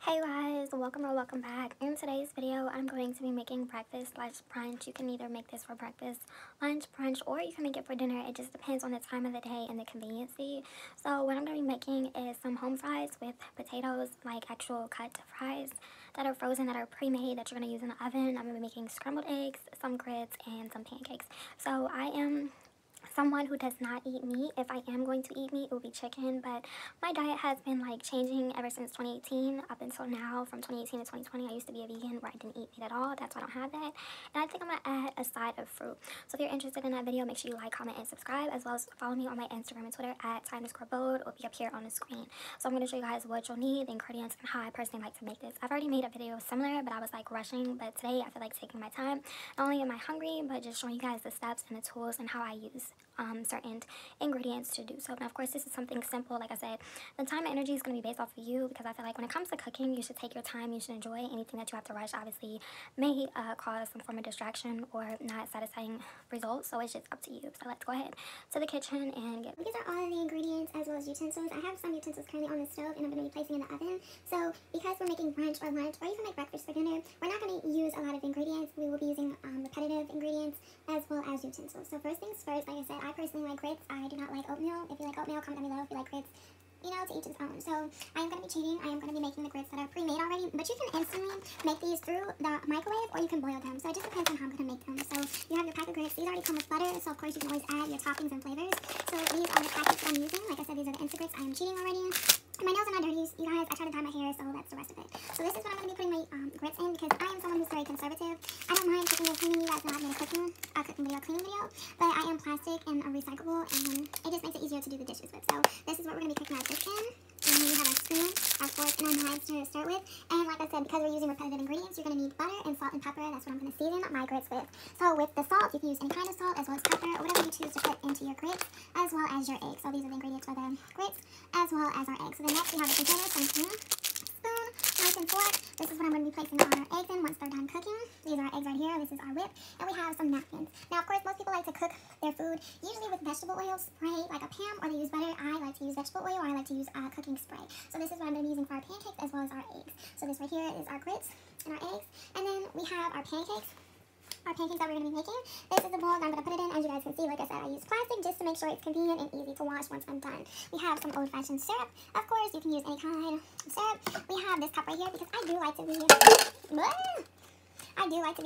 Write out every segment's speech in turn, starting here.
Hey guys, welcome or welcome back. In today's video, I'm going to be making breakfast slash brunch. You can either make this for breakfast, lunch, brunch, or you can make it for dinner. It just depends on the time of the day and the conveniency. So what I'm going to be making is some home fries with potatoes, like actual cut fries that are frozen, that are pre-made, that you're going to use in the oven. I'm going to be making scrambled eggs, some grits, and some pancakes. So I am someone who does not eat meat. If I am going to eat meat, it will be chicken, but my diet has been like changing ever since 2018 up until now. From 2018 to 2020, I used to be a vegan where I didn't eat meat at all. That's why I don't have that. And I think I'm going to add a side of fruit. So if you're interested in that video, make sure you like, comment, and subscribe, as well as follow me on my Instagram and Twitter at @time_bold. It will be up here on the screen. So I'm going to show you guys what you'll need, the ingredients, and how I personally like to make this. I've already made a video similar, but I was like rushing. But today I feel like taking my time. Not only am I hungry, but just showing you guys the steps and the tools and how I use certain ingredients to do so. Now, of course, this is something simple. Like I said, the time and energy is going to be based off of you, because I feel like when it comes to cooking, you should take your time. You should enjoy. Anything that you have to rush obviously may cause some form of distraction or not satisfying results. So it's just up to you. So let's go ahead to the kitchen and get. These are all of the ingredients as well as utensils. I have some utensils currently on the stove and I'm going to be placing in the oven. So because we're making brunch or lunch, or you can make breakfast for dinner, we're not going to use a lot of ingredients. We will be using repetitive ingredients as well as utensils. So first things first, like I said, I personally like grits. I do not like oatmeal. If you like oatmeal, comment down below. If you like grits, you know, to each his own. So I am going to be cheating. I am going to be making the grits that are pre-made already, but you can instantly make these through the microwave, or you can boil them. So it just depends on how I'm going to make them. So you have your pack of grits. These already come with butter, so of course you can always add your toppings and flavors. So these are the packets that I'm using. Like I said, these are the instant grits. I am cheating already. My nails are not dirty, you guys. I try to dye my hair, so that's the rest of it. So this is what I'm going to be putting my grits in, because I am someone who's very conservative. I don't mind cooking and cleaning. You guys know I've made a cooking video, cleaning video, but I am plastic and recyclable, and it just makes it easier to do the dishes with. So this is what we're going to be cooking our fish in. And then we have our spoon, our fork, and our knives to start with. And like I said, because we're using repetitive ingredients, you're going to need butter and salt and pepper. That's what I'm going to season my grits with. So with the salt, you can use any kind of salt, as well as pepper, or whatever you choose to put into your grits, as well as your eggs. So these are the ingredients for the grits, as well as our eggs. So then next we have a container, some spoon, knife, and fork. This is what I'm going to be placing our eggs in once they're done cooking. These are our eggs right here. This is our whip. And we have some napkins. Now, of course, most people like to cook their food usually with vegetable oil spray, like a Pam, or they use butter. I like to use vegetable oil, or I like to use cooking spray. So this is what I'm going to be using for our pancakes, as well as our eggs. So this right here is our grits and our eggs. And then we have our pancakes. Our pancakes that we're going to be making. This is the bowl that I'm going to put it in. As you guys can see, like I said, I use plastic just to make sure it's convenient and easy to wash once I'm done. We have some old-fashioned syrup. Of course, you can use any kind of syrup. We have this cup right here, because I do like to be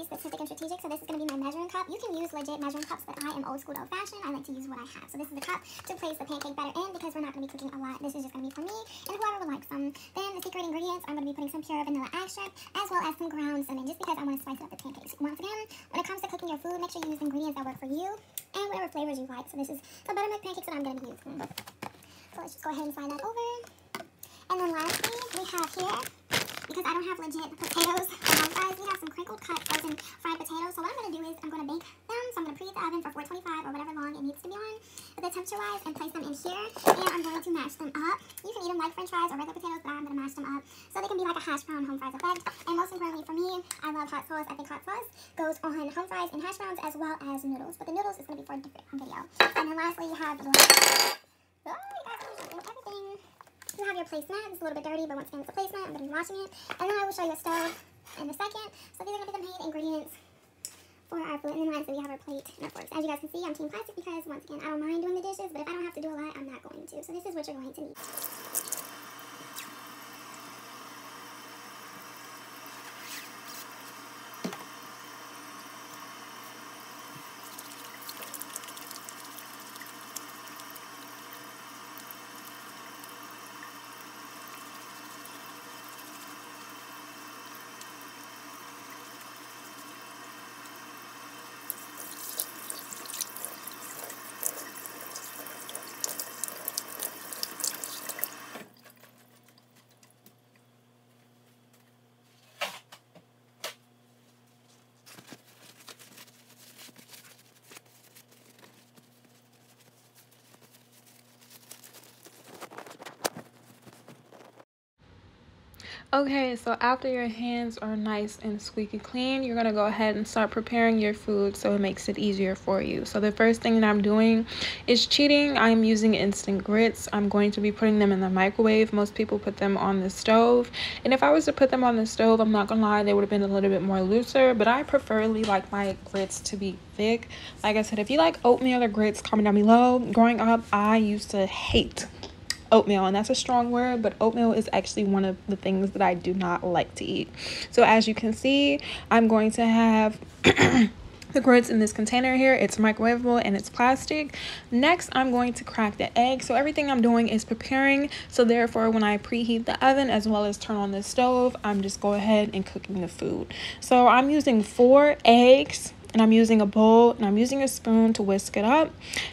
specific and strategic. So this is going to be my measuring cup. You can use legit measuring cups, but I am old school, old fashioned. I like to use what I have. So this is the cup to place the pancake batter in, because we're not going to be cooking a lot. This is just going to be for me and whoever would like some. Then the secret ingredients, I'm going to be putting some pure vanilla extract, as well as some ground cinnamon, just because I want to spice up the pancakes. Once again, when it comes to cooking your food, make sure you use ingredients that work for you and whatever flavors you like. So this is the buttermilk pancakes that I'm going to be using. So let's just go ahead and slide that over. And then lastly, we have here, because I don't have legit potatoes and home fries, we have some crinkled cut frozen fried potatoes. So what I'm going to do is I'm going to bake them. So I'm going to preheat the oven for 425 or whatever long it needs to be on, the temperature-wise, and place them in here. And I'm going to mash them up. You can eat them like french fries or regular potatoes, but I'm going to mash them up so they can be like a hash brown home fries effect. And most importantly for me, I love hot sauce. I think hot sauce goes on home fries and hash browns, as well as noodles. But the noodles is going to be for a different video. And then lastly, you have the you guys are doing everything. You have your placemat. It's a little bit dirty, but once again, it's a placemat. I'm going to be washing it. And then I will show you a stove in a second. So these are going to be the main ingredients for our food. And then lastly, we have our plate and our forks. As you guys can see, I'm team plastic, because once again, I don't mind doing the dishes, but if I don't have to do a lot, I'm not going to. So this is what you're going to need. Okay, so after your hands are nice and squeaky clean, you're gonna go ahead and start preparing your food so it makes it easier for you. So the first thing that I'm doing is cheating. I'm using instant grits. I'm going to be putting them in the microwave. Most people put them on the stove. And if I was to put them on the stove, I'm not gonna lie, they would have been a little bit more looser, but I preferably like my grits to be thick. Like I said, if you like oatmeal or grits, comment down below. Growing up, I used to hate oatmeal, and that's a strong word, but oatmeal is actually one of the things that I do not like to eat. So as you can see, I'm going to have the grits in this container here. It's microwavable and it's plastic. Next, I'm going to crack the egg. So everything I'm doing is preparing, so therefore when I preheat the oven as well as turn on the stove, I'm just go ahead and cooking the food. So I'm using 4 eggs, and I'm using a bowl, and I'm using a spoon to whisk it up,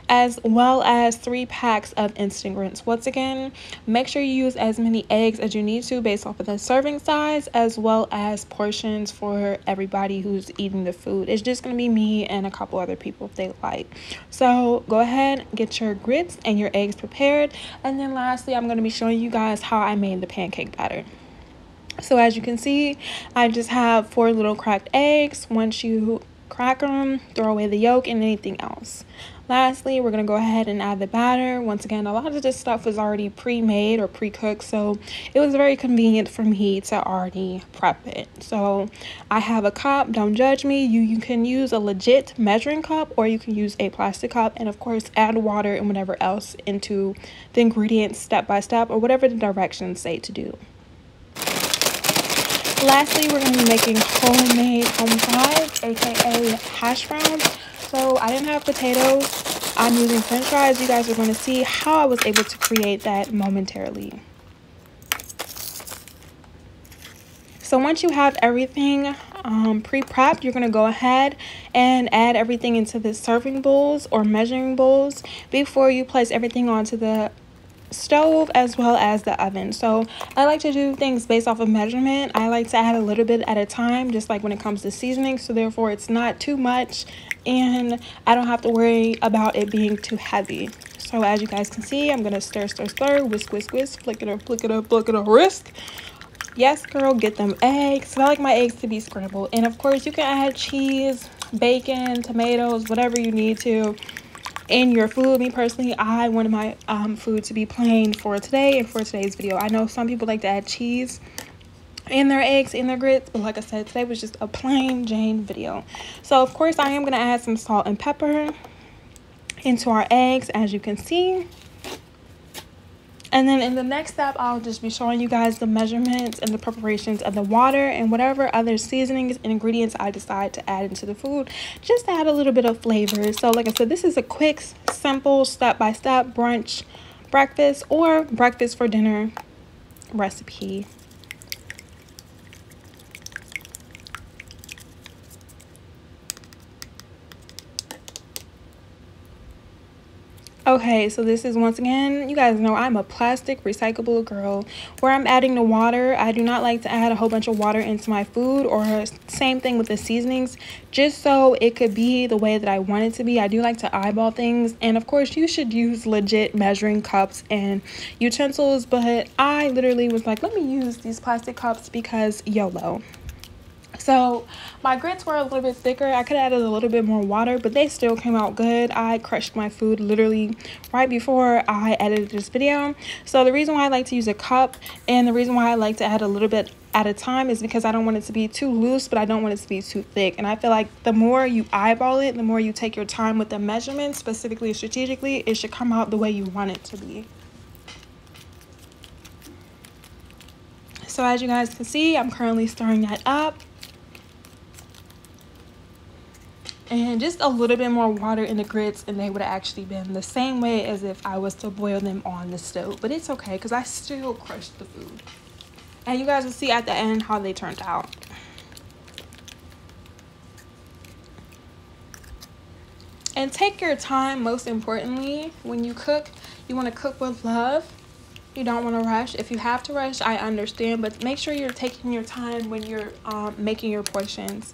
as well as 3 packs of instant grits. Once again, make sure you use as many eggs as you need to based off of the serving size, as well as portions for everybody who's eating the food. It's just gonna be me and a couple other people if they like. So go ahead, get your grits and your eggs prepared, and then lastly, I'm gonna be showing you guys how I made the pancake batter. So as you can see, I just have 4 little cracked eggs. Once you crack them, throw away the yolk and anything else. Lastly, we're going to go ahead and add the batter. Once again, a lot of this stuff was already pre-made or pre-cooked, so it was very convenient for me to already prep it. So I have a cup. Don't judge me. You can use a legit measuring cup, or you can use a plastic cup, and of course add water and whatever else into the ingredients step by step, or whatever the directions say to do. Lastly, we're going to be making homemade HomeFries, aka hash browns. So I didn't have potatoes. I'm using French fries. You guys are going to see how I was able to create that momentarily. So once you have everything pre-prepped, you're going to go ahead and add everything into the serving bowls or measuring bowls before you place everything onto the stove as well as the oven. So I like to do things based off of measurement. I like to add a little bit at a time, just like when it comes to seasoning, so therefore it's not too much and I don't have to worry about it being too heavy. So as you guys can see, I'm gonna stir, whisk, flick it up, whisk. Yes, girl, get them eggs. I like my eggs to be scrambled, and of course you can add cheese, bacon, tomatoes, whatever you need to in your food. Me personally, I wanted my food to be plain for today and for today's video. I know some people like to add cheese in their eggs, in their grits, but like I said, today was just a plain Jane video. So of course I am going to add some salt and pepper into our eggs, as you can see. And then in the next step, I'll just be showing you guys the measurements and the preparations of the water and whatever other seasonings and ingredients I decide to add into the food, just to add a little bit of flavor. So like I said, this is a quick, simple, step-by-step brunch, breakfast, or breakfast for dinner recipe. Okay, so this is, once again, you guys know I'm a plastic recyclable girl. Where I'm adding the water, I do not like to add a whole bunch of water into my food, or same thing with the seasonings, just so it could be the way that I want it to be. I do like to eyeball things, and of course you should use legit measuring cups and utensils, but I literally was like, let me use these plastic cups because YOLO. So my grits were a little bit thicker. I could have added a little bit more water, but they still came out good. I crushed my food literally right before I edited this video. So the reason why I like to use a cup, and the reason why I like to add a little bit at a time, is because I don't want it to be too loose, but I don't want it to be too thick. And I feel like the more you eyeball it, the more you take your time with the measurements, specifically strategically, it should come out the way you want it to be. So as you guys can see, I'm currently stirring that up. And just a little bit more water in the grits, and they would have actually been the same way as if I was to boil them on the stove. But it's okay, because I still crushed the food. And you guys will see at the end how they turned out. And take your time, most importantly. When you cook, you want to cook with love. You don't want to rush. If you have to rush, I understand. But make sure you're taking your time when you're making your portions.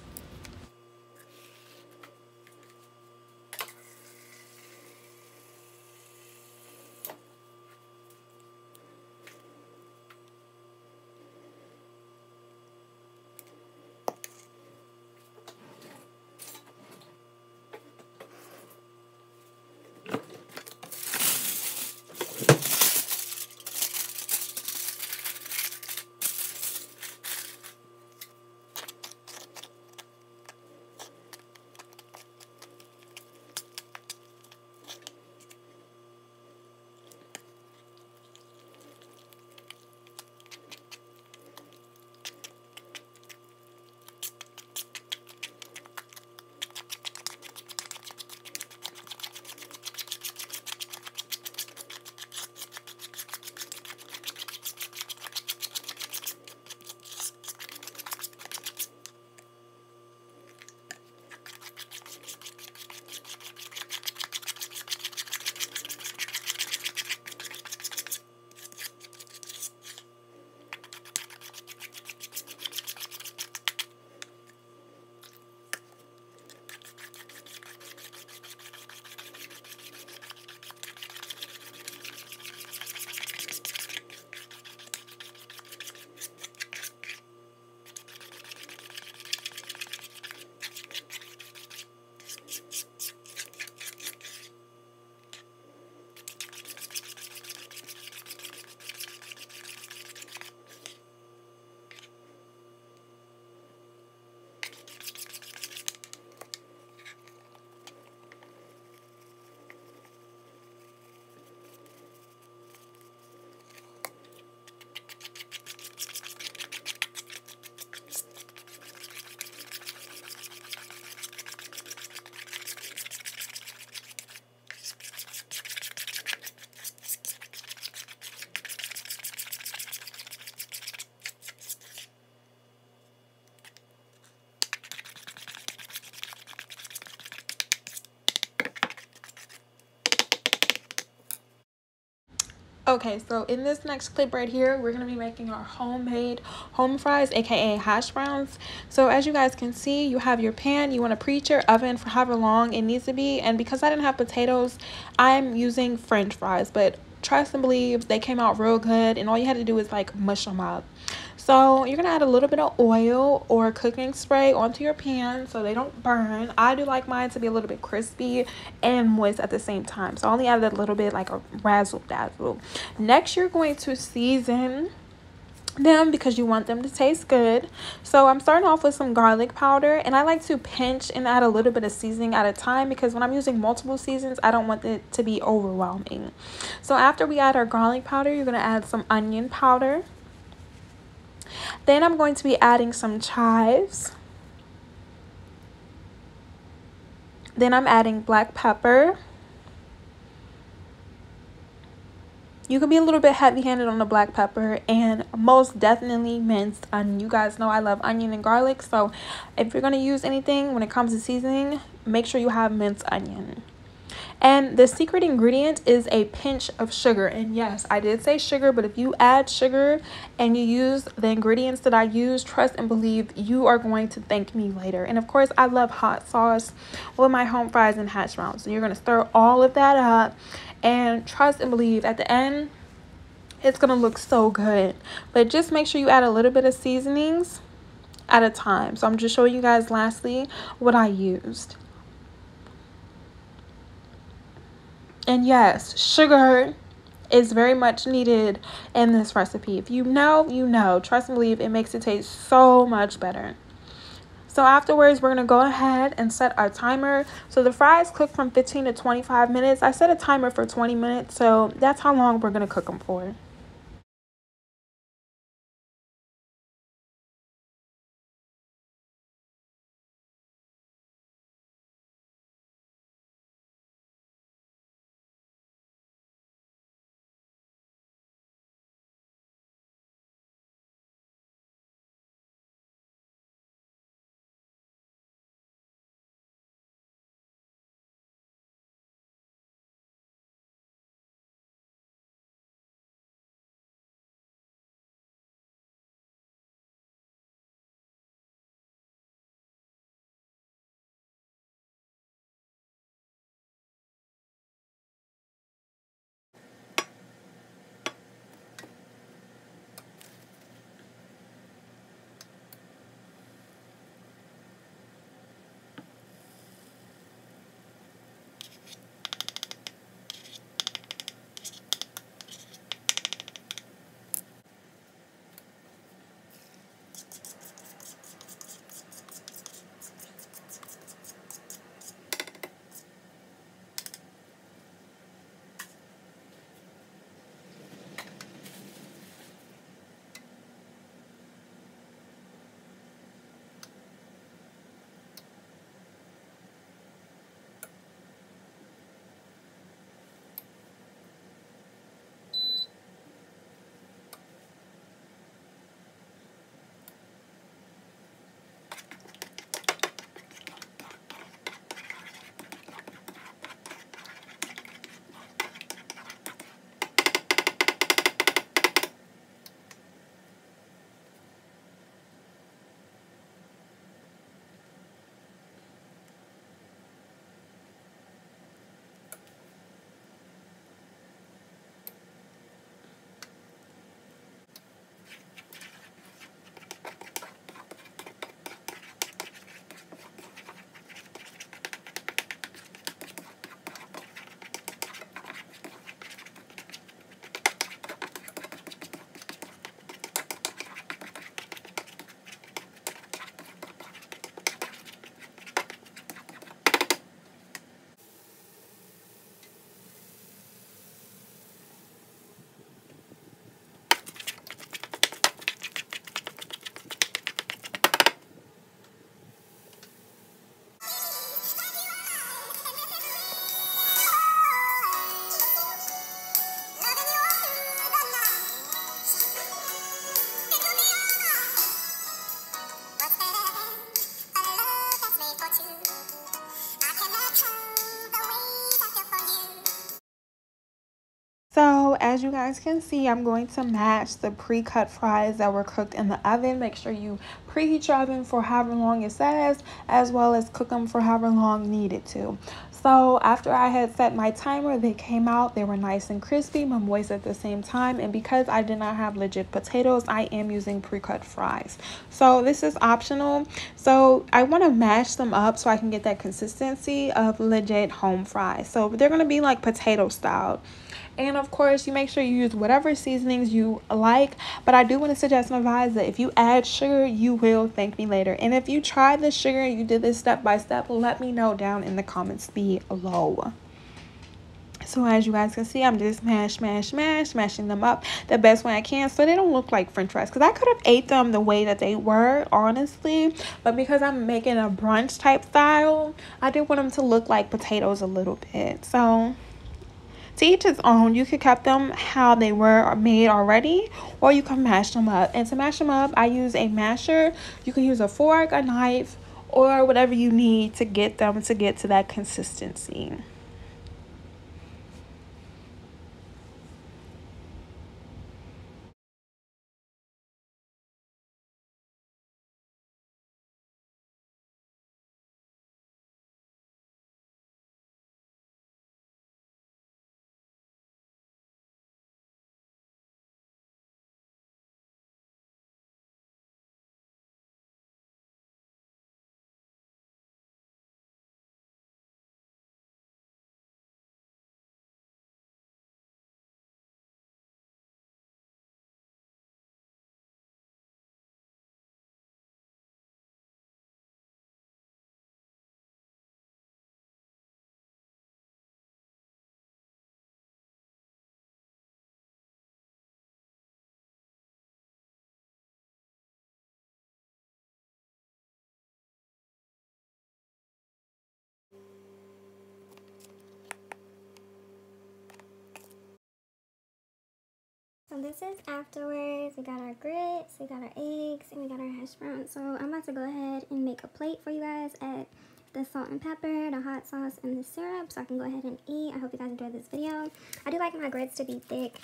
Okay, so in this next clip right here, we're going to be making our homemade home fries, aka hash browns. So as you guys can see, you have your pan, you want to preheat your oven for however long it needs to be. And because I didn't have potatoes, I'm using French fries, but trust and believe they came out real good, and all you had to do is like mush them up. So you're gonna add a little bit of oil or cooking spray onto your pan so they don't burn. I do like mine to be a little bit crispy and moist at the same time, so I only added a little bit, like a razzle dazzle. Next, you're going to season them because you want them to taste good. So I'm starting off with some garlic powder, and I like to pinch and add a little bit of seasoning at a time because when I'm using multiple seasons, I don't want it to be overwhelming. So after we add our garlic powder, you're going to add some onion powder. Then I'm going to be adding some chives. Then I'm adding black pepper. You can be a little bit heavy-handed on the black pepper, and most definitely minced onion. You guys know I love onion and garlic, so if you're going to use anything when it comes to seasoning, make sure you have minced onion. And the secret ingredient is a pinch of sugar. And yes, I did say sugar, but if you add sugar and you use the ingredients that I use, trust and believe you are going to thank me later. And of course, I love hot sauce with my home fries and hash browns. So you're going to stir all of that up, and trust and believe at the end, it's going to look so good. But just make sure you add a little bit of seasonings at a time. So I'm just showing you guys lastly what I used. And yes, sugar is very much needed in this recipe. If you know, you know. Trust and believe, it makes it taste so much better. So afterwards, we're going to go ahead and set our timer. So the fries cook from 15 to 25 minutes. I set a timer for 20 minutes, so that's how long we're going to cook them for. as you guys can see, I'm going to match the pre-cut fries that were cooked in the oven. Make sure you preheat your oven for however long it says, as well as cook them for however long needed to. So after I had set my timer, they came out. They were nice and crispy but moist at the same time. And because I did not have legit potatoes, I am using pre-cut fries. So this is optional. So I want to mash them up so I can get that consistency of legit home fries. So they're going to be like potato style. And of course, you make sure you use whatever seasonings you like. But I do want to suggest and advise that if you add sugar, you will thank me later. And if you tried the sugar, you did this step by step, let me know down in the comments below. So as you guys can see, I'm just mashing them up the best way I can so they don't look like french fries. Because I could have ate them the way that they were, honestly. But because I'm making a brunch type style, I did want them to look like potatoes a little bit. So to each his own. You could cut them how they were made already, or you can mash them up. And to mash them up, I use a masher. You can use a fork, a knife, or whatever you need to get them to get to that consistency. So this is afterwards. We got our grits, we got our eggs, and we got our hash browns. So I'm about to go ahead and make a plate for you guys. Add the salt and pepper, the hot sauce, and the syrup so I can go ahead and eat. I hope you guys enjoyed this video. I do like my grits to be thick.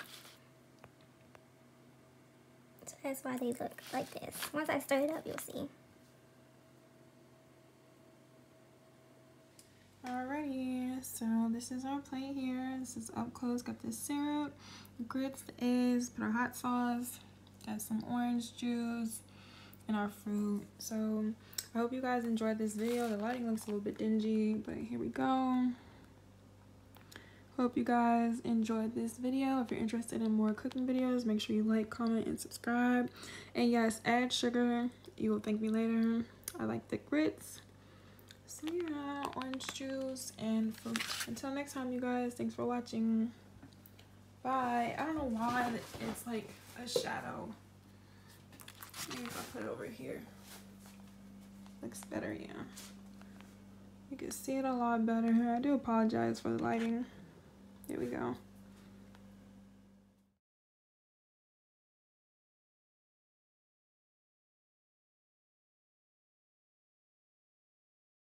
So that's why they look like this. Once I stir it up, you'll see. Alrighty, so this is our plate here. This is up close. Got the syrup, grits, the eggs, put our hot sauce, got some orange juice, and our fruit. So I hope you guys enjoyed this video. The lighting looks a little bit dingy, but here we go. Hope you guys enjoyed this video. If you're interested in more cooking videos, make sure you like, comment, and subscribe. And yes, add sugar. You will thank me later. I like the grits. So yeah, orange juice and fruit. Until next time, you guys, thanks for watching. Bye. I don't know why it's like a shadow. Maybe if I put it over here. Looks better, yeah. You can see it a lot better here. I do apologize for the lighting. There we go.